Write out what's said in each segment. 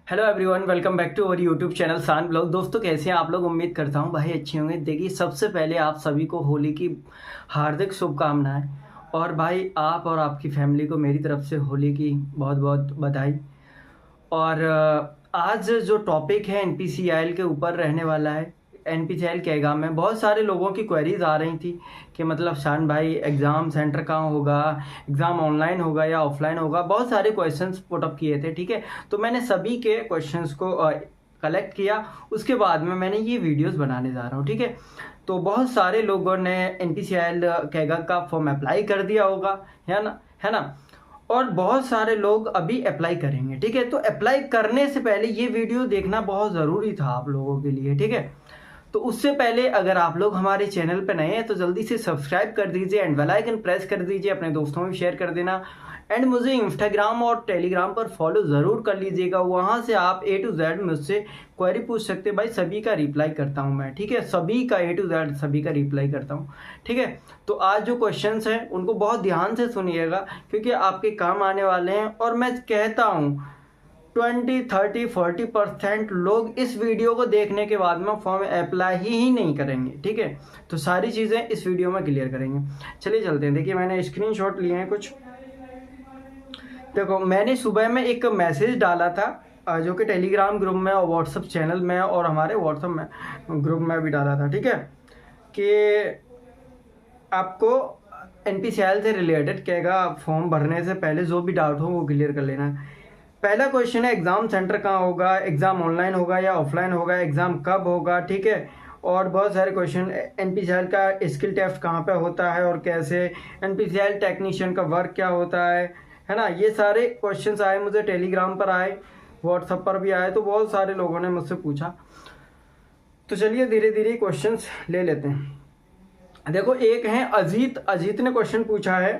Hello everyone, welcome back to our YouTube channel सान blog. दोस्तों, कैसे हैं आप लोग? उम्मीद करता हूं भाई अच्छे होंगे। देखिए, सबसे पहले आप सभी को होली की हार्दिक शुभकामनाएं। और भाई, आप और आपकी फैमिली को मेरी तरफ से होली की बहुत बहुत बधाई। और आज जो टॉपिक है एनपीसीआईएल के ऊपर रहने वाला है। एनपीसीआईएल के एग्ज़ाम में बहुत सारे लोगों की क्वेरीज आ रही थी कि मतलब शान भाई, एग्ज़ाम सेंटर कहाँ होगा, एग्ज़ाम ऑनलाइन होगा या ऑफलाइन होगा। बहुत सारे क्वेश्चंस पुट अप किए थे, ठीक है। तो मैंने सभी के क्वेश्चंस को कलेक्ट किया। उसके बाद में मैंने ये वीडियोस बनाने जा रहा हूँ, ठीक है। तो बहुत सारे लोगों ने एनपीसीआईएल कैगा का फॉर्म अप्लाई कर दिया होगा, है ना। और बहुत सारे लोग अभी अप्लाई करेंगे, ठीक है। तो अप्लाई करने से पहले ये वीडियो देखना बहुत ज़रूरी था आप लोगों के लिए, ठीक है। तो उससे पहले अगर आप लोग हमारे चैनल पर नए हैं तो जल्दी से सब्सक्राइब कर दीजिए एंड बेल आइकन प्रेस कर दीजिए, अपने दोस्तों में शेयर कर देना। एंड मुझे इंस्टाग्राम और टेलीग्राम पर फॉलो ज़रूर कर लीजिएगा। वहाँ से आप A to Z मुझसे क्वेरी पूछ सकते हैं। भाई, सभी का रिप्लाई करता हूँ मैं, ठीक है। सभी का A to Z सभी का रिप्लाई करता हूँ, ठीक है। तो आज जो क्वेश्चंस हैं उनको बहुत ध्यान से सुनिएगा, क्योंकि आपके काम आने वाले हैं। और मैं कहता हूँ 20, 30, 40% लोग इस वीडियो को देखने के बाद में फॉर्म अप्लाई ही नहीं करेंगे, ठीक है। तो सारी चीज़ें इस वीडियो में क्लियर करेंगे। चलिए चलते हैं। देखिए, मैंने स्क्रीनशॉट लिए हैं कुछ। देखो, मैंने सुबह में एक मैसेज डाला था जो कि टेलीग्राम ग्रुप में और व्हाट्सएप चैनल में और हमारे व्हाट्सएप में ग्रुप में भी डाला था, ठीक है। कि आपको एनपीसीआईएल से रिलेटेड कहेगा फॉर्म भरने से पहले जो भी डाउट हो वो क्लियर कर लेना। पहला क्वेश्चन है, एग्ज़ाम सेंटर कहाँ होगा, एग्ज़ाम ऑनलाइन होगा या ऑफलाइन होगा, एग्ज़ाम कब होगा, ठीक है। और बहुत सारे क्वेश्चन, एनपीसीआईएल का स्किल टेस्ट कहाँ पे होता है और कैसे, एनपीसीआईएल टेक्नीशियन का वर्क क्या होता है ना। ये सारे क्वेश्चंस आए मुझे, टेलीग्राम पर आए, व्हाट्सएप पर भी आए। तो बहुत सारे लोगों ने मुझसे पूछा। तो चलिए धीरे धीरे क्वेश्चंस ले लेते हैं। देखो, एक है अजीत। अजीत ने क्वेश्चन पूछा है,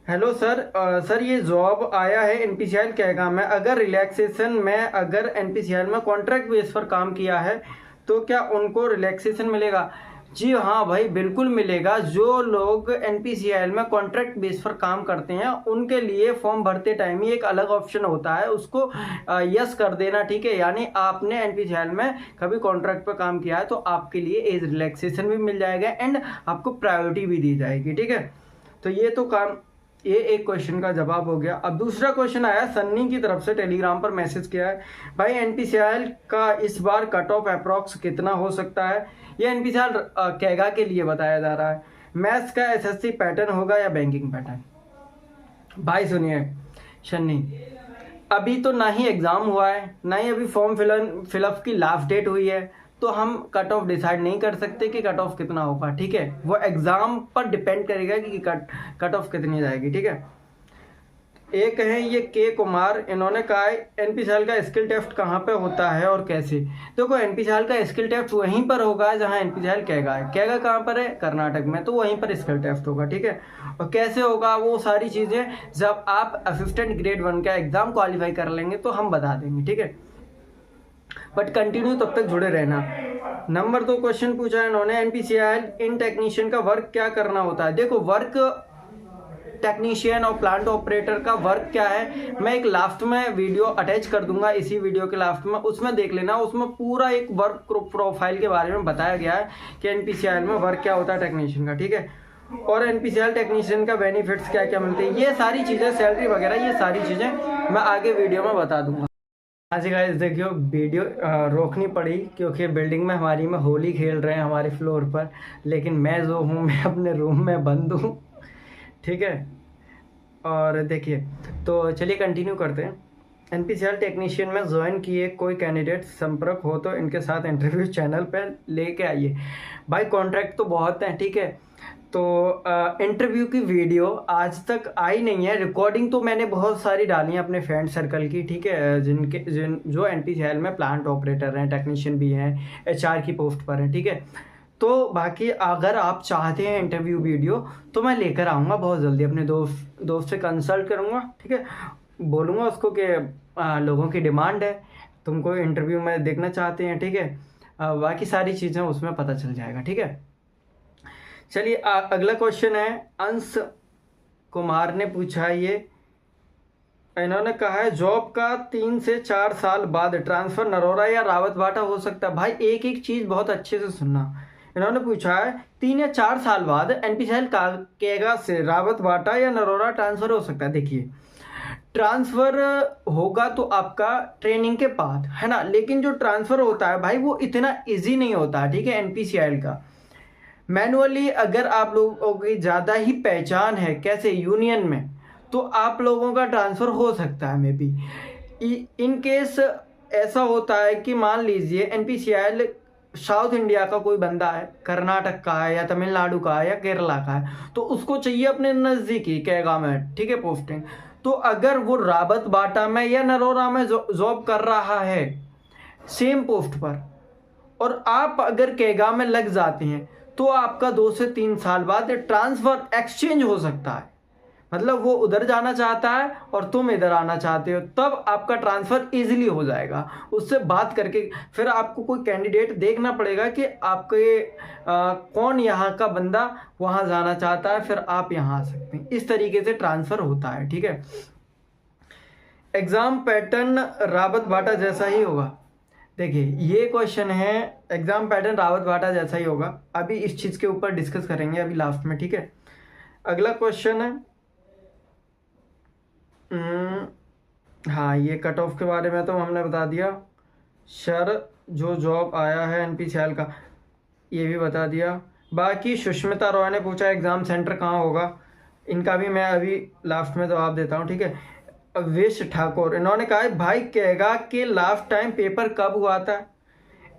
हेलो सर, सर ये जॉब आया है एनपीसीआईएल कैगा में, अगर रिलैक्सेशन में अगर एनपीसीआईएल में कॉन्ट्रैक्ट बेस पर काम किया है तो क्या उनको रिलैक्सेशन मिलेगा? जी हाँ भाई, बिल्कुल मिलेगा। जो लोग एनपीसीआईएल में कॉन्ट्रैक्ट बेस पर काम करते हैं उनके लिए फॉर्म भरते टाइम ही एक अलग ऑप्शन होता है, उसको यस कर देना, ठीक है। यानी आपने एनपीसीआईएल में कभी कॉन्ट्रैक्ट पर काम किया है तो आपके लिए एज रिलैक्सेशन भी मिल जाएगा एंड आपको प्रायोरिटी भी दी जाएगी, ठीक है। तो ये तो काम, ये एक क्वेश्चन का जवाब हो गया। अब दूसरा क्वेश्चन आया सन्नी की तरफ से, टेलीग्राम पर मैसेज किया है, भाई एनपीसीआईएल का इस बार कट ऑफ अप्रॉक्स कितना हो सकता है? ये एनपीसीआईएल कैगा के लिए बताया जा रहा है। मैथ्स का एसएससी पैटर्न होगा या बैंकिंग पैटर्न? भाई सुनिए सन्नी, अभी तो ना ही एग्ज़ाम हुआ है, ना ही अभी फॉर्म फिलअप की लास्ट डेट हुई है। तो हम कट ऑफ डिसाइड नहीं कर सकते कि कट ऑफ कितना होगा, ठीक है। वो एग्ज़ाम पर डिपेंड करेगा कि कट ऑफ कितनी जाएगी, ठीक है। एक है ये के कुमार, इन्होंने कहा है एनपीसीआईएल का स्किल टेस्ट कहाँ पे होता है और कैसे? देखो, एनपीसीआईएल का स्किल टेस्ट वहीं पर होगा जहाँ एनपीसीआईएल कैगा है। कैगा कहाँ पर है? कर्नाटक में, तो वहीं पर स्किल टेस्ट होगा, ठीक है। और कैसे होगा वो सारी चीज़ें जब आप असिस्टेंट ग्रेड 1 का एग्ज़ाम क्वालिफाई कर लेंगे तो हम बता देंगे, ठीक है। बट कंटिन्यू तब तक जुड़े रहना। नंबर 2 क्वेश्चन पूछा है इन्होंने, एनपीसीआईएल इन टेक्नीशियन का वर्क क्या करना होता है? देखो, वर्क टेक्नीशियन और प्लांट ऑपरेटर का वर्क क्या है, मैं एक लास्ट में वीडियो अटैच कर दूंगा, इसी वीडियो के लास्ट में, उसमें देख लेना। उसमें पूरा एक वर्क प्रोफाइल के बारे में बताया गया है कि एनपीसीआईएल में वर्क क्या होता है टेक्नीशियन का, ठीक है। और एनपीसीआईएल टेक्नीशियन का बेनिफिट्स क्या क्या मिलते हैं, ये सारी चीज़ें, सैलरी वगैरह, ये सारी चीज़ें मैं आगे वीडियो में बता दूंगा। आज गाइस देखियो, वीडियो रोकनी पड़ी क्योंकि बिल्डिंग में हमारी में होली खेल रहे हैं हमारे फ्लोर पर, लेकिन मैं जो हूँ मैं अपने रूम में बंद हूँ, ठीक है। और देखिए, तो चलिए कंटिन्यू करते हैं। एनपीसीआईएल टेक्नीशियन में ज्वाइन किए कोई कैंडिडेट संपर्क हो तो इनके साथ इंटरव्यू चैनल पर लेके आइए। भाई, कॉन्ट्रैक्ट तो बहुत है, ठीक है। तो इंटरव्यू की वीडियो आज तक आई नहीं है। रिकॉर्डिंग तो मैंने बहुत सारी डाली है अपने फ्रेंड सर्कल की, ठीक है, जो एनपीसीआईएल में प्लांट ऑपरेटर हैं, टेक्नीशियन भी हैं, एचआर की पोस्ट पर हैं, ठीक है। तो बाकी अगर आप चाहते हैं इंटरव्यू वीडियो तो मैं लेकर आऊँगा बहुत जल्दी, अपने दोस्त से कंसल्ट करूँगा, ठीक है। बोलूँगा उसको कि लोगों की डिमांड है, तुमको इंटरव्यू में देखना चाहते हैं, ठीक है। बाकी सारी चीज़ें उसमें पता चल जाएगा, ठीक है। चलिए अगला क्वेश्चन है, अंश कुमार ने पूछा ये इन्होंने कहा है जॉब का 3 से 4 साल बाद ट्रांसफर नरोरा या रावत भाटा हो सकता है। भाई एक एक चीज बहुत अच्छे से सुनना। इन्होंने पूछा है 3 या 4 साल बाद एनपीसीएल कैगा से रावत भाटा या नरोरा ट्रांसफर हो सकता है। देखिए ट्रांसफर होगा तो आपका ट्रेनिंग के बाद, है ना, लेकिन जो ट्रांसफर होता है भाई वो इतना इजी नहीं होता, ठीक है। एनपीसीएल का मैनुअली अगर आप लोगों की ज़्यादा ही पहचान है कैसे यूनियन में, तो आप लोगों का ट्रांसफ़र हो सकता है मे बी। इन केस ऐसा होता है कि मान लीजिए एनपीसीएल साउथ इंडिया का कोई बंदा है, कर्नाटक का है या तमिलनाडु का है या केरला का है, तो उसको चाहिए अपने नज़दीकी कैगा में, ठीक है, पोस्टिंग। तो अगर वो रावत बाटा में या नरोरा में जॉब कर रहा है सेम पोस्ट पर, और आप अगर कैगा में लग जाते हैं, तो आपका 2 से 3 साल बाद ट्रांसफ़र एक्सचेंज हो सकता है। मतलब वो उधर जाना चाहता है और तुम इधर आना चाहते हो, तब आपका ट्रांसफ़र इजीली हो जाएगा। उससे बात करके फिर आपको कोई कैंडिडेट देखना पड़ेगा कि आपके कौन यहाँ का बंदा वहाँ जाना चाहता है, फिर आप यहाँ आ सकते हैं। इस तरीके से ट्रांसफ़र होता है, ठीक है। एग्ज़ाम पैटर्न रावत भाटा जैसा ही होगा। देखिए ये क्वेश्चन है, एग्ज़ाम पैटर्न रावत भाटा जैसा ही होगा। अभी इस चीज़ के ऊपर डिस्कस करेंगे अभी लास्ट में, ठीक है। अगला क्वेश्चन है, हाँ ये कट ऑफ के बारे में तो हमने बता दिया। सर जो जॉब आया है एनपीसीएल का, ये भी बता दिया। बाकी सुष्मिता रॉय ने पूछा एग्ज़ाम सेंटर कहाँ होगा, इनका भी मैं अभी लास्ट में जवाब देता हूँ, ठीक है। विश ठाकुर, इन्होंने कहा है भाई कैगा के लास्ट टाइम पेपर कब हुआ था,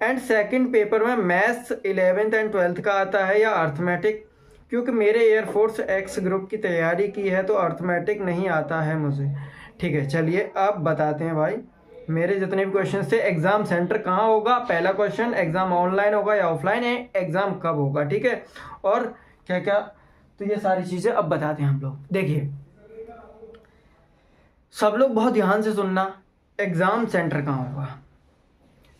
एंड सेकंड पेपर में मैथ्स 11th एंड 12th का आता है या अर्थमेटिक, क्योंकि मेरे एयरफोर्स एक्स ग्रुप की तैयारी की है तो अर्थमेटिक नहीं आता है मुझे। ठीक है, चलिए अब बताते हैं भाई मेरे जितने भी क्वेश्चन थे। एग्ज़ाम सेंटर कहाँ होगा, पहला क्वेश्चन एग्ज़ाम ऑनलाइन होगा या ऑफलाइन है, एग्ज़ाम कब होगा, ठीक है, और क्या क्या, तो ये सारी चीज़ें अब बताते हैं हम लोग। देखिए सब लोग बहुत ध्यान से सुनना, एग्ज़ाम सेंटर कहाँ होगा।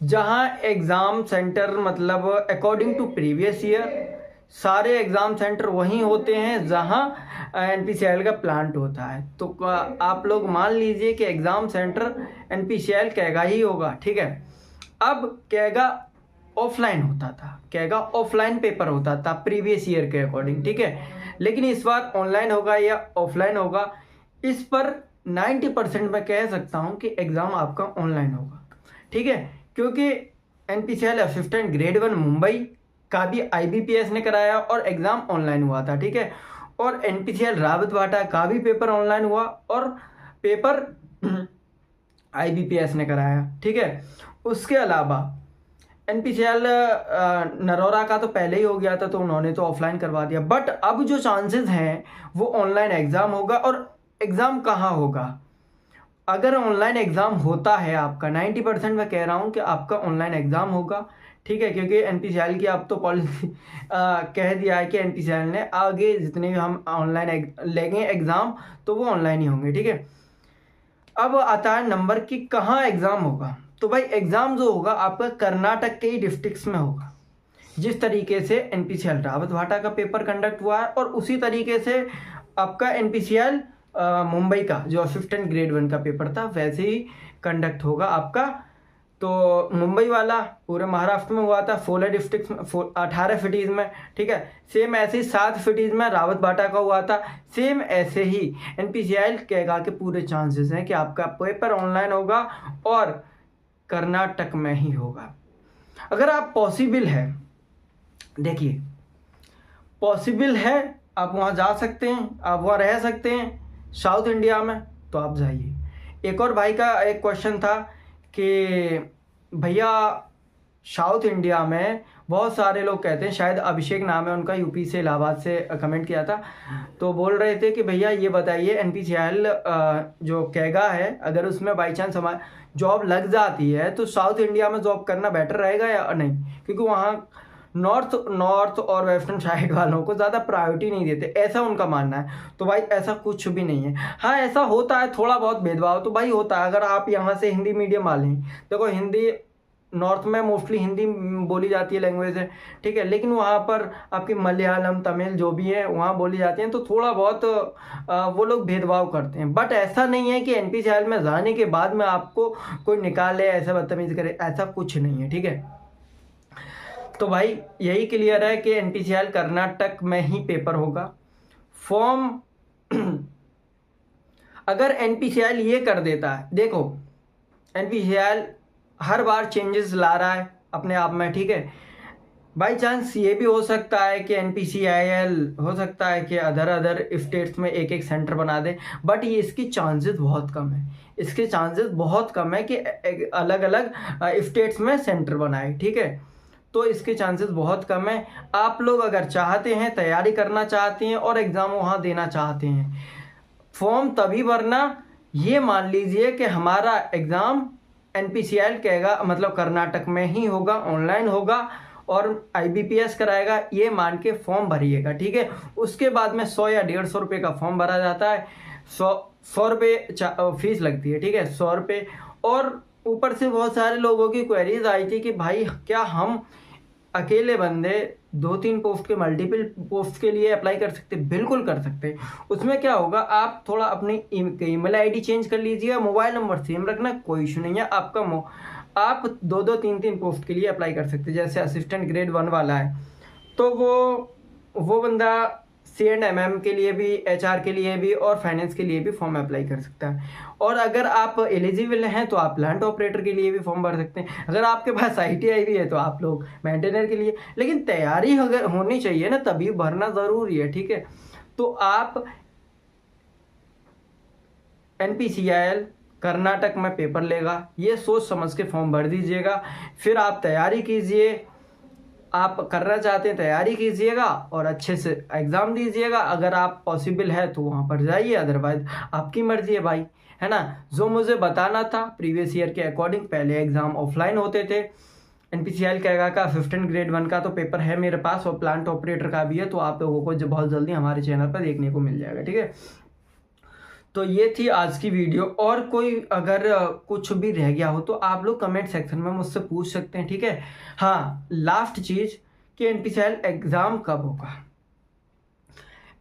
जहाँ एग्ज़ाम सेंटर मतलब अकॉर्डिंग टू प्रीवियस ईयर सारे एग्ज़ाम सेंटर वहीं होते हैं जहाँ एनपीसीएल का प्लांट होता है। तो आप लोग मान लीजिए कि एग्ज़ाम सेंटर एनपीसीएल कैगा ही होगा, ठीक है। अब कैगा ऑफलाइन होता था, कैगा ऑफलाइन पेपर होता था प्रीवियस ईयर के अकॉर्डिंग, ठीक है। लेकिन इस बार ऑनलाइन होगा या ऑफलाइन होगा, इस पर 90% मैं कह सकता हूँ कि एग्ज़ाम आपका ऑनलाइन होगा, ठीक है। क्योंकि एनपीसीएल असिस्टेंट ग्रेड 1 मुंबई का भी आईबीपीएस ने कराया और एग्ज़ाम ऑनलाइन हुआ था, ठीक है। और एनपीसीएल रावत भाटा का भी पेपर ऑनलाइन हुआ और पेपर आईबीपीएस ने कराया, ठीक है। उसके अलावा एनपीसीएल नरोरा का तो पहले ही हो गया था, तो उन्होंने तो ऑफलाइन करवा दिया। बट अब जो चांसेस हैं वो ऑनलाइन एग्ज़ाम होगा। और एग्ज़ाम कहाँ होगा, अगर ऑनलाइन एग्ज़ाम होता है आपका 90% मैं कह रहा हूँ कि आपका ऑनलाइन एग्ज़ाम होगा, ठीक है। क्योंकि एनपीसीएल की अब तो पॉलिसी कह दिया है कि एनपीसीएल ने आगे जितने भी हम ऑनलाइन लेंगे एग्ज़ाम तो वो ऑनलाइन ही होंगे, ठीक है। अब आता है नंबर कि कहाँ एग्ज़ाम होगा। तो भाई एग्ज़ाम जो होगा आपका कर्नाटक के ही डिस्ट्रिक्ट्स में होगा, जिस तरीके से एनपीसीएल रावत भाटा का पेपर कंडक्ट हुआ है, और उसी तरीके से आपका एनपीसीएल मुंबई का जो असिस्टेंट ग्रेड 1 का पेपर था वैसे ही कंडक्ट होगा आपका। तो मुंबई वाला पूरे महाराष्ट्र में हुआ था, 16 डिस्ट्रिक्ट में, 18 सिटीज़ में, ठीक है। सेम ऐसे ही 7 सिटीज़ में रावत भाटा का हुआ था। सेम ऐसे ही एनपीसीएल कैगा के पूरे चांसेस हैं कि आपका पेपर ऑनलाइन होगा और कर्नाटक में ही होगा। अगर आप पॉसिबल है, देखिए पॉसिबल है, आप वहाँ जा सकते हैं, आप वहाँ रह सकते हैं साउथ इंडिया में, तो आप जाइए। एक और भाई का एक क्वेश्चन था कि भैया साउथ इंडिया में बहुत सारे लोग कहते हैं, शायद अभिषेक नाम है उनका, यूपी से इलाहाबाद से कमेंट किया था, तो बोल रहे थे कि भैया ये बताइए एनपीसीएल जो कैगा है अगर उसमें बाई चांस हमारी जॉब लग जाती है तो साउथ इंडिया में जॉब करना बेटर रहेगा या नहीं, क्योंकि वहाँ नॉर्थ और वेस्टर्न साइड वालों को ज़्यादा प्रायोरिटी नहीं देते, ऐसा उनका मानना है। तो भाई ऐसा कुछ भी नहीं है। हाँ ऐसा होता है थोड़ा बहुत भेदभाव तो भाई होता है। अगर आप यहाँ से हिंदी मीडियम वाले हैं, देखो हिंदी नॉर्थ में मोस्टली हिंदी बोली जाती है लैंग्वेज है, ठीक है, लेकिन वहाँ पर आपकी मलयालम तमिल जो भी है वहाँ बोली जाती हैं, तो थोड़ा बहुत वो लोग भेदभाव करते हैं। बट ऐसा नहीं है कि NPCL में जाने के बाद में आपको कोई निकाले, ऐसा बदतमीज़ी करे, ऐसा कुछ नहीं है, ठीक है। तो भाई यही क्लियर है कि NPCL कर्नाटक में ही पेपर होगा। फॉर्म अगर NPCL ये कर देता है, देखो NPCL हर बार चेंजेस ला रहा है अपने आप में, ठीक है। बाई चांस ये भी हो सकता है कि NPCL हो सकता है कि अदर स्टेट्स में एक एक सेंटर बना दे, बट ये इसकी चांसेस बहुत कम है, इसके चांसेस बहुत कम है कि अलग अलग स्टेट्स में सेंटर बनाए, ठीक है। तो इसके चांसेस बहुत कम है। आप लोग अगर चाहते हैं, तैयारी करना चाहते हैं और एग्ज़ाम वहाँ देना चाहते हैं, फॉर्म तभी भरना, ये मान लीजिए कि हमारा एग्ज़ाम NPCL कहेगा मतलब कर्नाटक में ही होगा, ऑनलाइन होगा और IBPS कराएगा, ये मान के फॉर्म भरिएगा, ठीक है। उसके बाद में 100 या 150 रुपये का फॉर्म भरा जाता है, 100 रुपये फीस लगती है, ठीक है, 100 रुपये। और ऊपर से बहुत सारे लोगों की क्वेरीज आई थी कि भाई क्या हम अकेले बंदे 2-3 पोस्ट के मल्टीपल पोस्ट के लिए अप्लाई कर सकते? बिल्कुल कर सकते। उसमें क्या होगा, आप थोड़ा अपनी ईमेल आईडी चेंज कर लीजिएगा, मोबाइल नंबर सेम रखना, कोई इशू नहीं है। आपका आप 2-2, 3-3 पोस्ट के लिए अप्लाई कर सकते हैं। जैसे असिस्टेंट ग्रेड 1 वाला है तो वो बंदा C&MM के लिए भी, HR के लिए भी और फाइनेंस के लिए भी फॉर्म अप्लाई कर सकता है। और अगर आप एलिजिबल हैं तो आप प्लांट ऑपरेटर के लिए भी फॉर्म भर सकते हैं। अगर आपके पास ITI भी है तो आप लोग मेंटेनर के लिए, लेकिन तैयारी अगर होनी चाहिए ना तभी भरना ज़रूरी है, ठीक है। तो आप NPCL कर्नाटक में पेपर लेगा, ये सोच समझ के फॉर्म भर दीजिएगा। फिर आप तैयारी कीजिए, आप करना चाहते हैं तैयारी कीजिएगा और अच्छे से एग्ज़ाम दीजिएगा। अगर आप पॉसिबल है तो वहाँ पर जाइए, अदरवाइज आपकी मर्जी है भाई, है ना। जो मुझे बताना था प्रीवियस ईयर के अकॉर्डिंग, पहले एग्ज़ाम ऑफलाइन होते थे। NPCL कहेगा का असिस्टेंट ग्रेड 1 का तो पेपर है मेरे पास और प्लांट ऑपरेटर का भी है, तो आप लोगों को बहुत जल्दी हमारे चैनल पर देखने को मिल जाएगा, ठीक है। तो ये थी आज की वीडियो। और कोई अगर कुछ भी रह गया हो तो आप लोग कमेंट सेक्शन में मुझसे पूछ सकते हैं, ठीक है। हाँ, लास्ट चीज़ कि NPCL एग्ज़ाम कब होगा।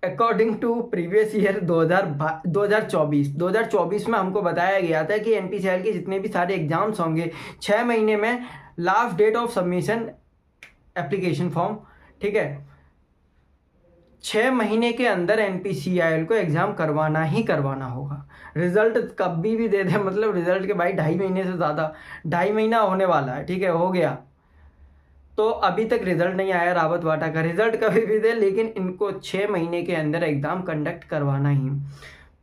अकॉर्डिंग टू प्रीवियस ईयर 2024 में हमको बताया गया था कि NPCL के जितने भी सारे एग्ज़ाम्स होंगे 6 महीने में last date of submission application form, ठीक है, 6 महीने के अंदर NPCL को एग्ज़ाम करवाना ही करवाना होगा। रिज़ल्ट कभी भी दे दे, मतलब रिज़ल्ट के भाई 2.5 महीने से ज़्यादा, 2.5 महीना होने वाला है, ठीक है, हो गया। तो अभी तक रिज़ल्ट नहीं आया रावत वाटा का, रिज़ल्ट कभी भी दे, लेकिन इनको 6 महीने के अंदर एग्ज़ाम कंडक्ट करवाना ही।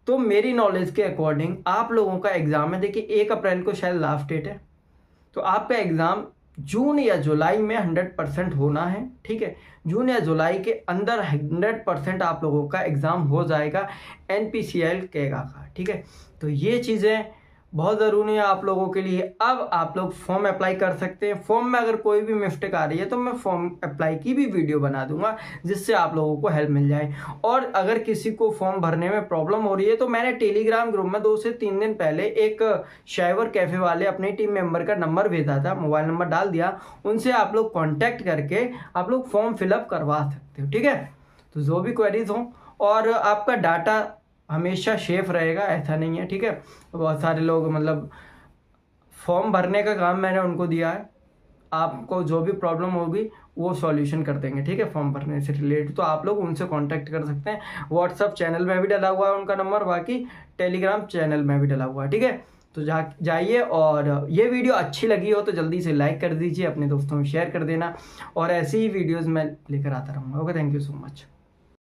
तो मेरी नॉलेज के अकॉर्डिंग आप लोगों का एग्ज़ाम है, देखिए 1 अप्रैल को शायद लास्ट डेट है, तो आपका एग्ज़ाम जून या जुलाई में 100% होना है, ठीक है। जून या जुलाई के अंदर 100% आप लोगों का एग्ज़ाम हो जाएगा NPCL कहेगा का, ठीक है। तो ये चीज़ें बहुत ज़रूरी है आप लोगों के लिए। अब आप लोग फॉर्म अप्लाई कर सकते हैं। फॉर्म में अगर कोई भी मिस्टेक आ रही है तो मैं फॉर्म अप्लाई की भी वीडियो बना दूंगा, जिससे आप लोगों को हेल्प मिल जाए। और अगर किसी को फॉर्म भरने में प्रॉब्लम हो रही है तो मैंने टेलीग्राम ग्रुप में 2 से 3 दिन पहले एक शाइवर कैफ़े वाले अपने टीम मेंबर का नंबर भेजा था, मोबाइल नंबर डाल दिया, उनसे आप लोग कॉन्टैक्ट करके आप लोग फॉर्म फिलअप करवा सकते हो, ठीक है। तो जो भी क्वेरीज हों, और आपका डाटा हमेशा सेफ रहेगा, ऐसा नहीं है, ठीक है। बहुत सारे लोग मतलब फॉर्म भरने का काम मैंने उनको दिया है, आपको जो भी प्रॉब्लम होगी वो सॉल्यूशन कर देंगे, ठीक है, फॉर्म भरने से रिलेटेड। तो आप लोग उनसे कांटेक्ट कर सकते हैं। व्हाट्सअप चैनल में भी डला हुआ है उनका नंबर, बाकी टेलीग्राम चैनल में भी डला हुआ है, ठीक है। तो जाइए, और ये वीडियो अच्छी लगी हो तो जल्दी से लाइक कर दीजिए, अपने दोस्तों में शेयर कर देना, और ऐसी ही वीडियोज़ मैं लेकर आता रहूँगा। Okay, thank you so much.